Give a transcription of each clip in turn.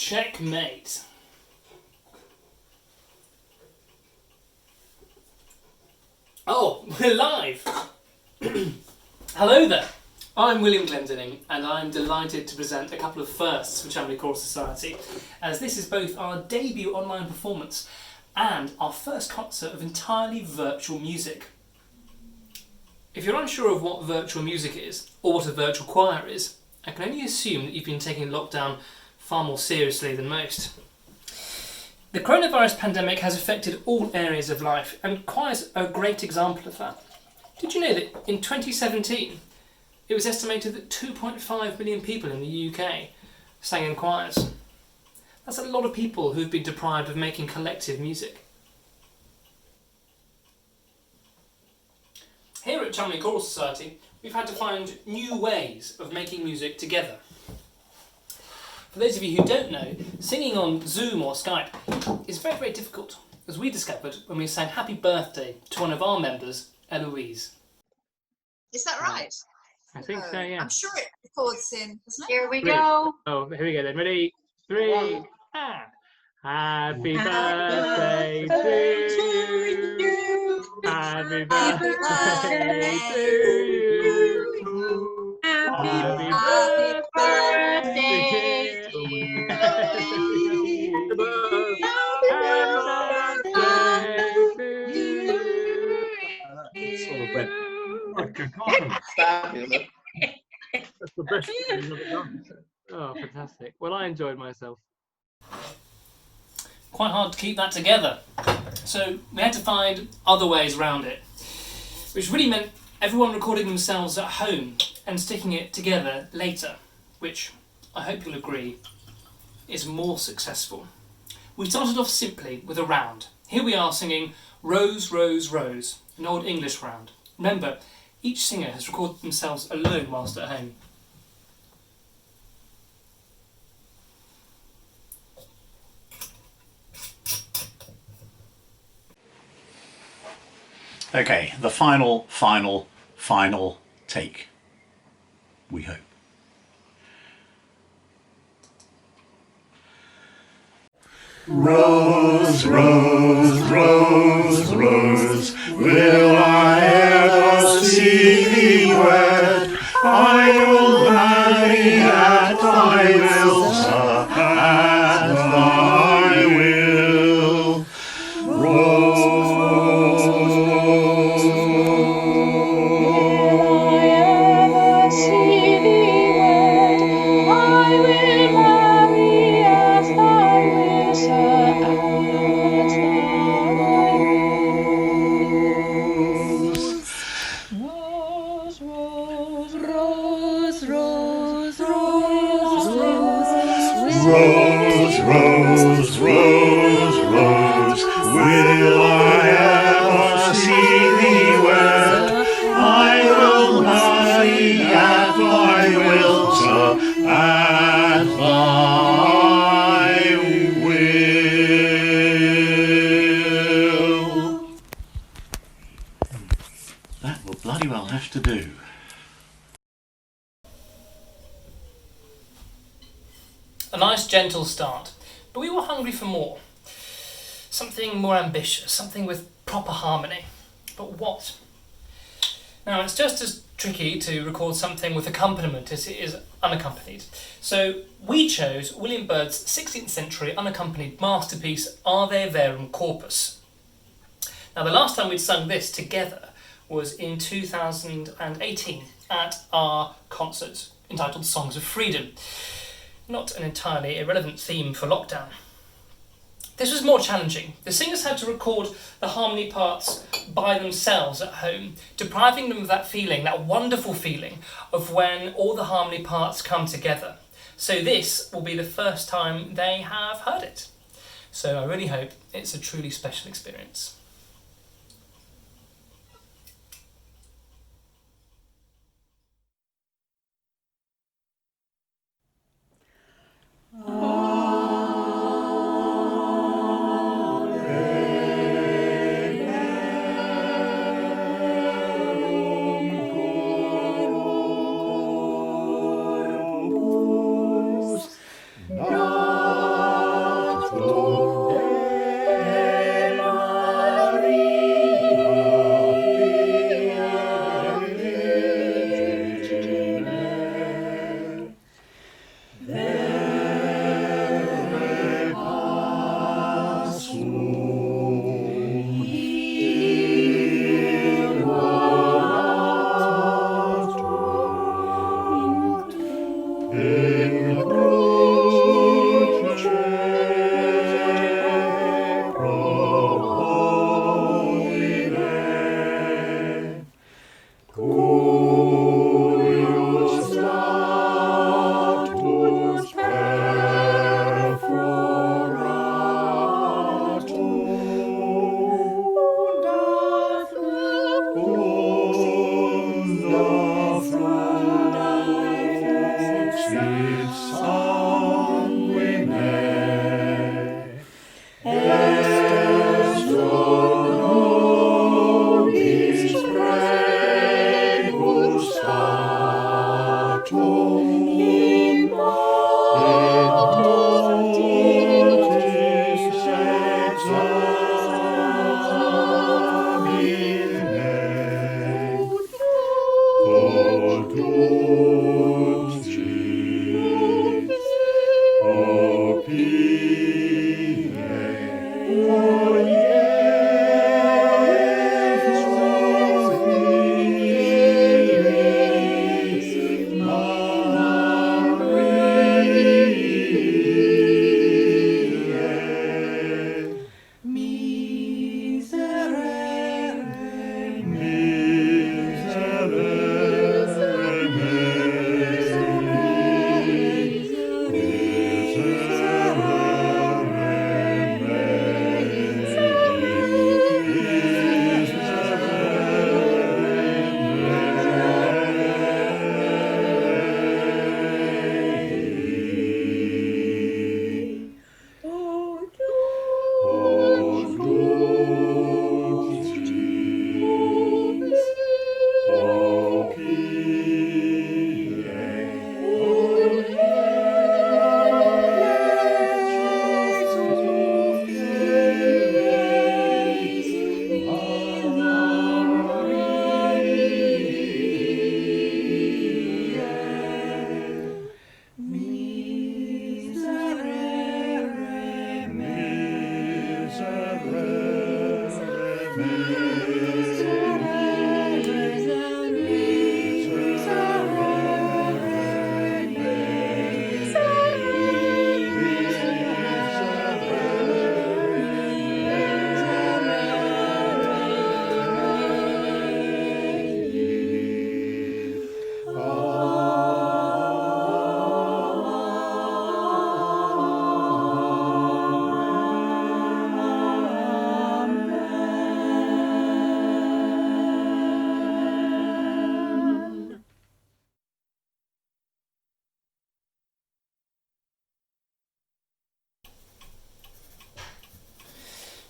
Checkmate. Oh, we're live! Hello there, I'm William Glendinning and I'm delighted to present a couple of firsts for Cholmeley Choral Society, as this is both our debut online performance and our first concert of entirely virtual music. If you're unsure of what virtual music is, or what a virtual choir is, I can only assume that you've been taking lockdown far more seriously than most. The coronavirus pandemic has affected all areas of life, and choirs are a great example of that. Did you know that in 2017, it was estimated that 2.5 million people in the UK sang in choirs? That's a lot of people who've been deprived of making collective music. Here at Cholmeley Choral Society, we've had to find new ways of making music together. For those of you who don't know, singing on Zoom or Skype is very, very difficult, as we discovered when we sang Happy Birthday to one of our members, Eloise. Is that right? I think so, yeah. I'm sure it records in, doesn't it? Here we go. Oh, here we go then. Ready? 3, ah. Happy birthday to you. Happy birthday to you. Happy birthday to you. Sort of went, oh, good God. Fabulous. That's the best thing we've ever done. Oh, fantastic. Well, I enjoyed myself. Quite hard to keep that together. So we had to find other ways around it, which really meant everyone recording themselves at home and sticking it together later, which I hope you'll agree is more successful. We started off simply with a round. Here we are singing Rose, Rose, Rose, an Old English round. Remember, each singer has recorded themselves alone whilst at home. Okay, the final take, we hope. Rose, rose, rose, rose, will I ever see thee wed? I will marry at thy will, sir, at thy will. Rose, Rose, rose, rose, rose, will I ever see thee wed? I will marry at thy will, sir, at thy will. That will bloody well have to do. A nice gentle start, but we were hungry for more. Something more ambitious, something with proper harmony. But what? Now, it's just as tricky to record something with accompaniment as it is unaccompanied. So we chose William Byrd's 16th century unaccompanied masterpiece, Ave Verum Corpus. Now, the last time we'd sung this together was in 2018 at our concert entitled Songs of Freedom. Not an entirely irrelevant theme for lockdown. This was more challenging. The singers had to record the harmony parts by themselves at home, depriving them of that feeling, that wonderful feeling of when all the harmony parts come together. So this will be the first time they have heard it. So I really hope it's a truly special experience.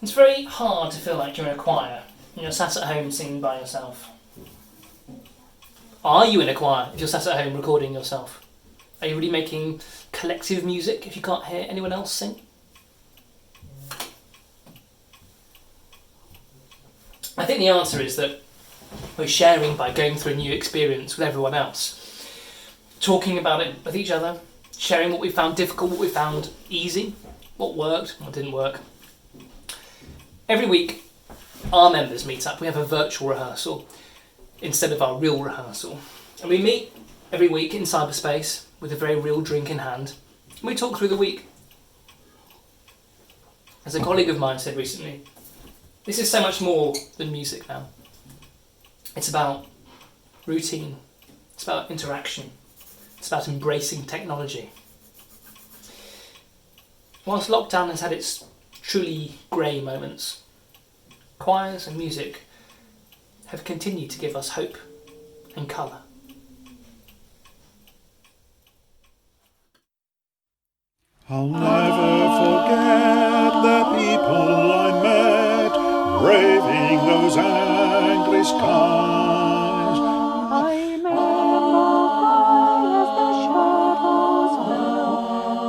It's very hard to feel like you're in a choir and you're sat at home singing by yourself. Are you in a choir if you're sat at home recording yourself? Are you really making collective music if you can't hear anyone else sing? I think the answer is that we're sharing by going through a new experience with everyone else, talking about it with each other, sharing what we found difficult, what we found easy, what worked, what didn't work. Every week, our members meet up. We have a virtual rehearsal instead of our real rehearsal. And we meet every week in cyberspace with a very real drink in hand. And we talk through the week. As a colleague of mine said recently, this is so much more than music now. It's about routine. It's about interaction. It's about embracing technology. Whilst lockdown has had its truly grey moments, choirs and music have continued to give us hope and colour. I'll never forget the people I met, braving those angry skies. I met far as the shadows fell,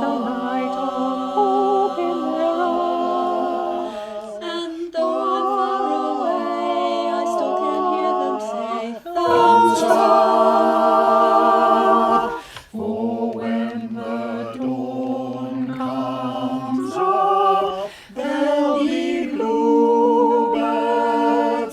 the light of hope in their eyes. And though I'm far away, I still can hear them say, thumbs up. For when the dawn comes up, there'll be bluebirds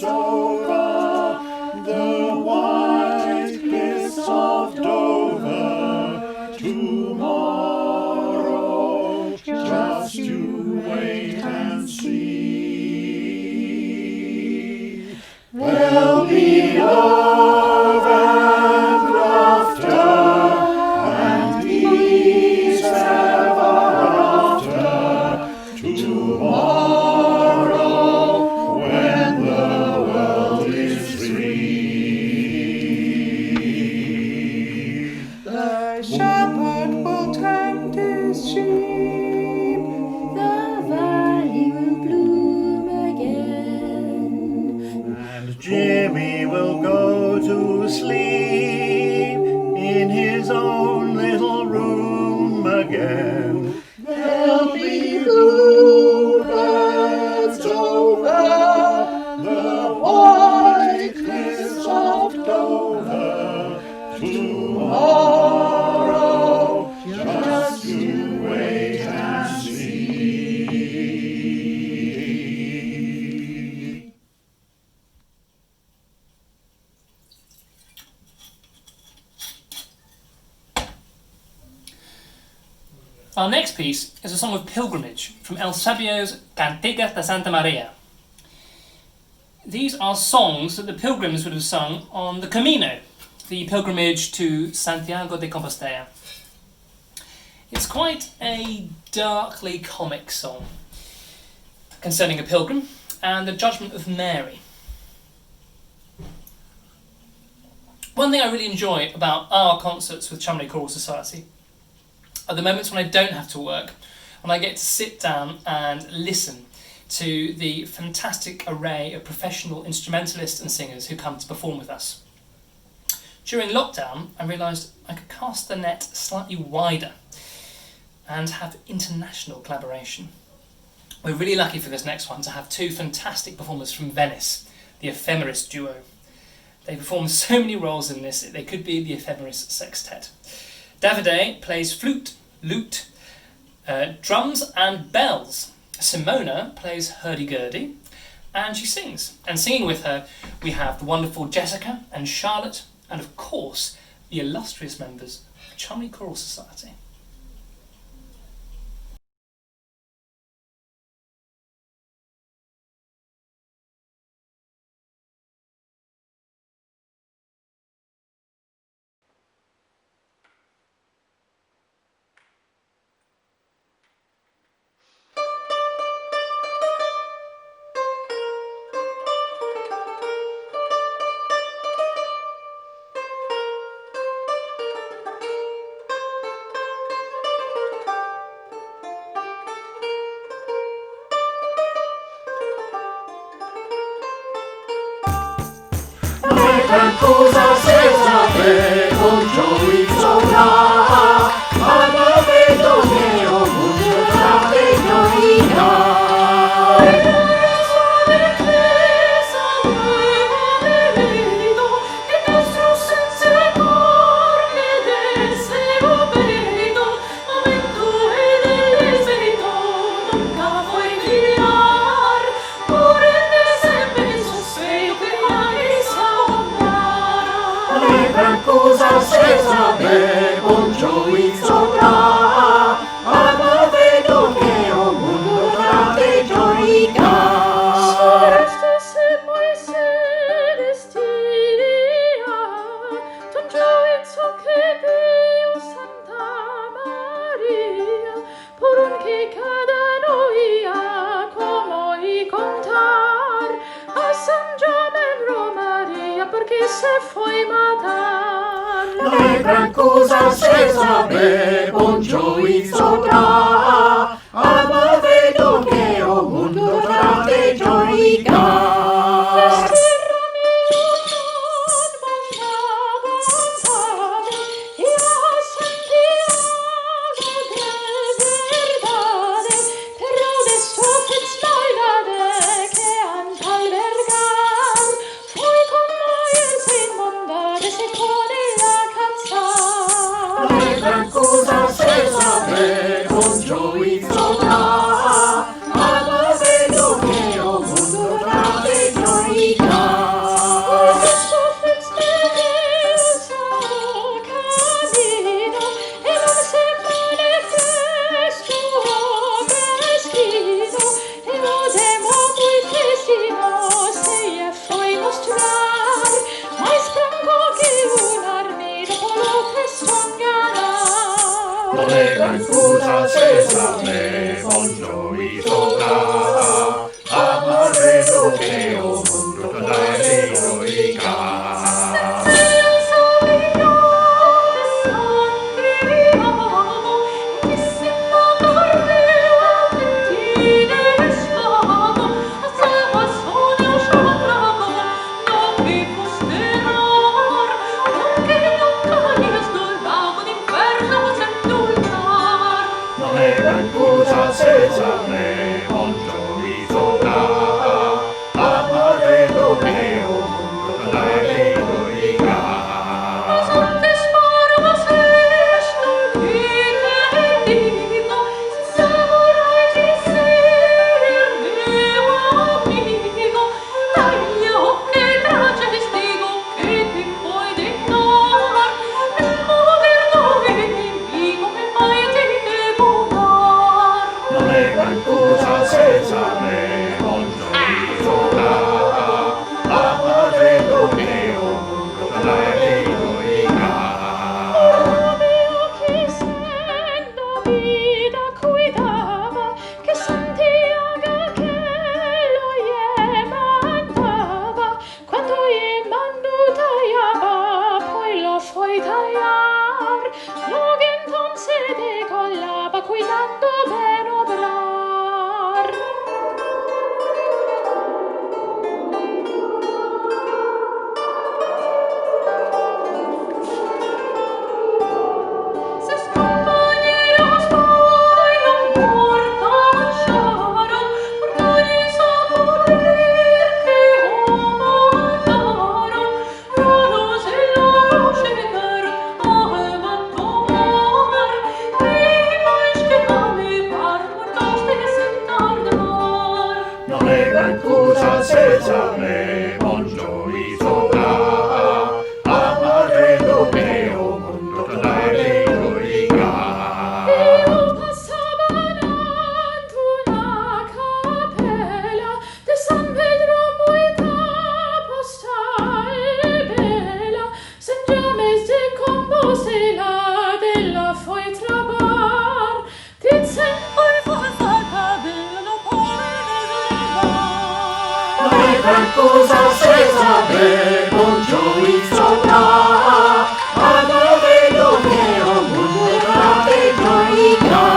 over the Our next piece is a song of pilgrimage from El Sabio's Cantigas de Santa Maria. These are songs that the pilgrims would have sung on the Camino, the pilgrimage to Santiago de Compostela. It's quite a darkly comic song concerning a pilgrim and the judgment of Mary. One thing I really enjoy about our concerts with Cholmeley Choral Society are the moments when I don't have to work and I get to sit down and listen to the fantastic array of professional instrumentalists and singers who come to perform with us. During lockdown, I realised I could cast the net slightly wider and have international collaboration. We're really lucky for this next one to have two fantastic performers from Venice, the Ephemeris duo. They perform so many roles in this, they could be the Ephemeris Sextet. Davide plays flute, lute, drums and bells. Simona plays hurdy-gurdy and she sings. And singing with her we have the wonderful Jessica and Charlotte and of course the illustrious members of the Cholmeley Choral Society. Gran cosa se sape con gioia ma vedo che ho avuto grande gioia. Cosa se sape con gioia ma vedo che ho mondo grande gioia. Se foi matar non è gran cosa se sape con gioia ma vedo che ho mondo grande gioia. Cosa se sape con gioia ma vedo che ho mondo grande gioia. Non è gran cosa se sape con gioia ma vedo che ho mondo grande gioia. Non è gran cosa se sape con gioia non è gran cosa sesame, buongiorno là, amare lo che o mondo dare gioia. Io passava davanti una cappella de San Pedro muy capostal bella, San James de Compostela della foi trabar, dicen oi forza cabella no pone Non è gran cosa sesame, buongiorno là, amare lo che o mondo dare gioia.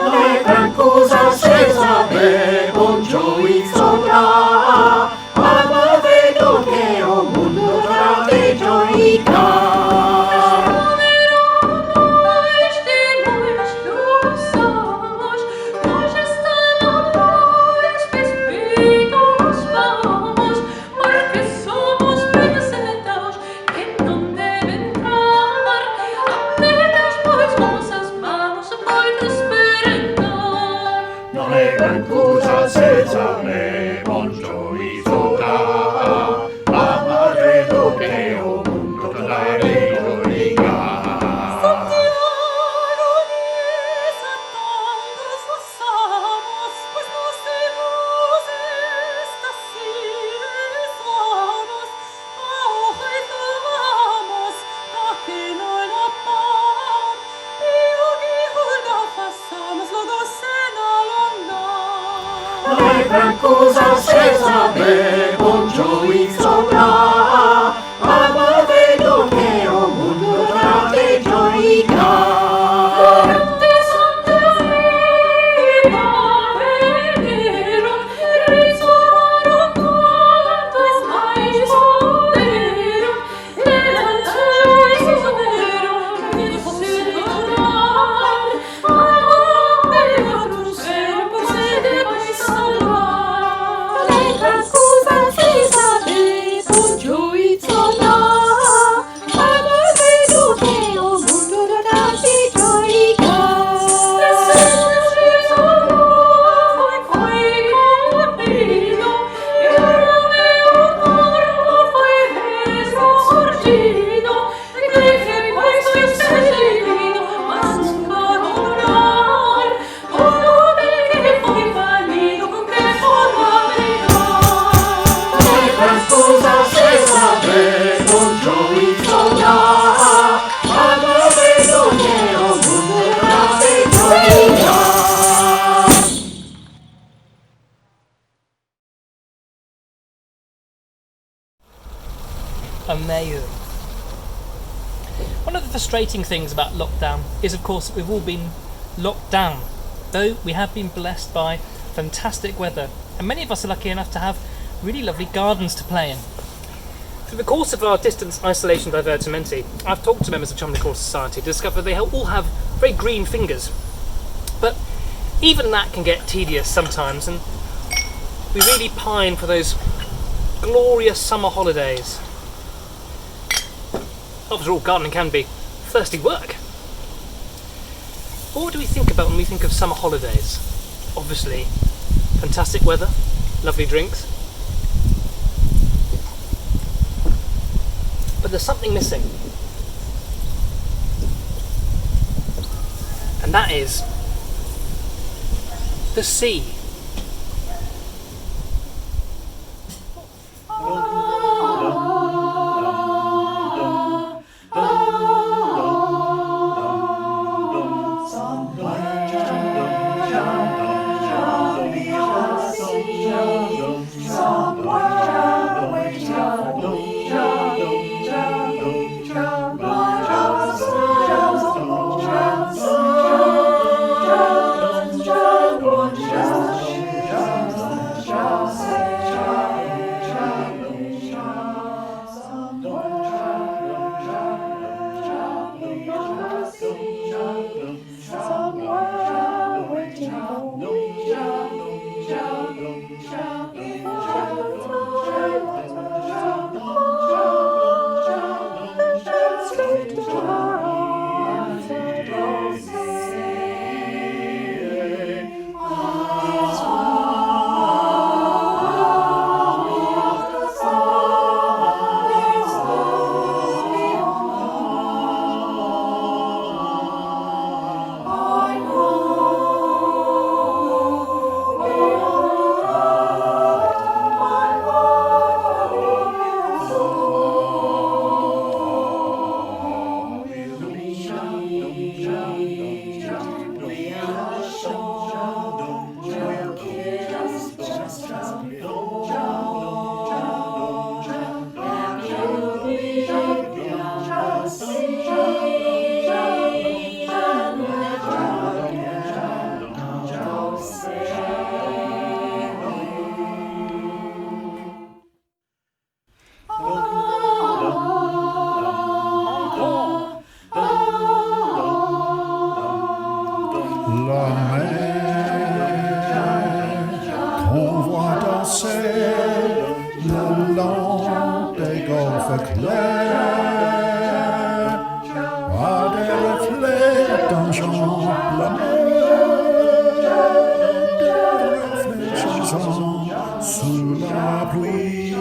Non è gran cosa sesame, buongiorno là, amare lo che o mondo dare gioia. Non è gran cosa sesame, buongiorno là, amare lo che o mondo dare gioia. Non è gran cosa sesame, buongiorno là, amare lo che o mondo dare gioia. Amazing. One of the frustrating things about lockdown is, of course, that we've all been locked down, though we have been blessed by fantastic weather, and many of us are lucky enough to have really lovely gardens to play in. Through the course of our distance isolation divertimenti, I've talked to members of Cholmeley Choral Society to discover they all have very green fingers. But even that can get tedious sometimes, and we really pine for those glorious summer holidays. After all, gardening can be thirsty work. But what do we think about when we think of summer holidays? Obviously, fantastic weather, lovely drinks. But there's something missing. And that is the sea. Just chant, la mer reflète chanson sous la pluie.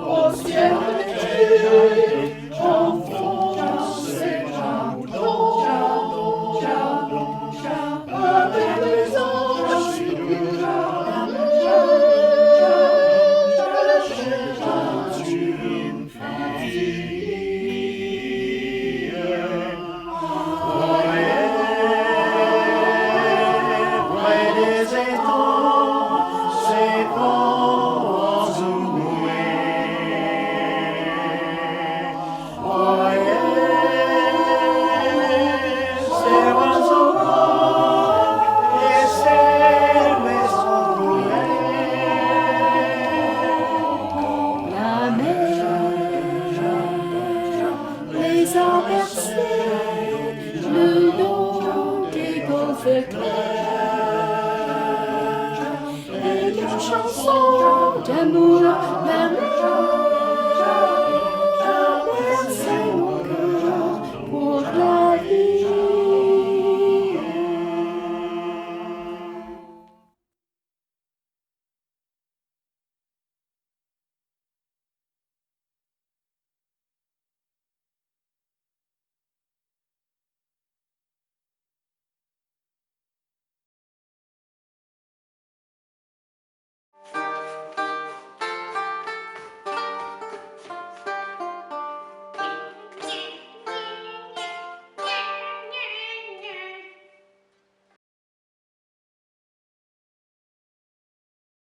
Au ciel léger, enfonce ses boutons, avec les anges sur la mer, cherche une fille. Près des étangs, ses ponts oubliés. Ses oiseaux grands et ses maisons brûlées. La mer les a bercés le long des golfes clairs.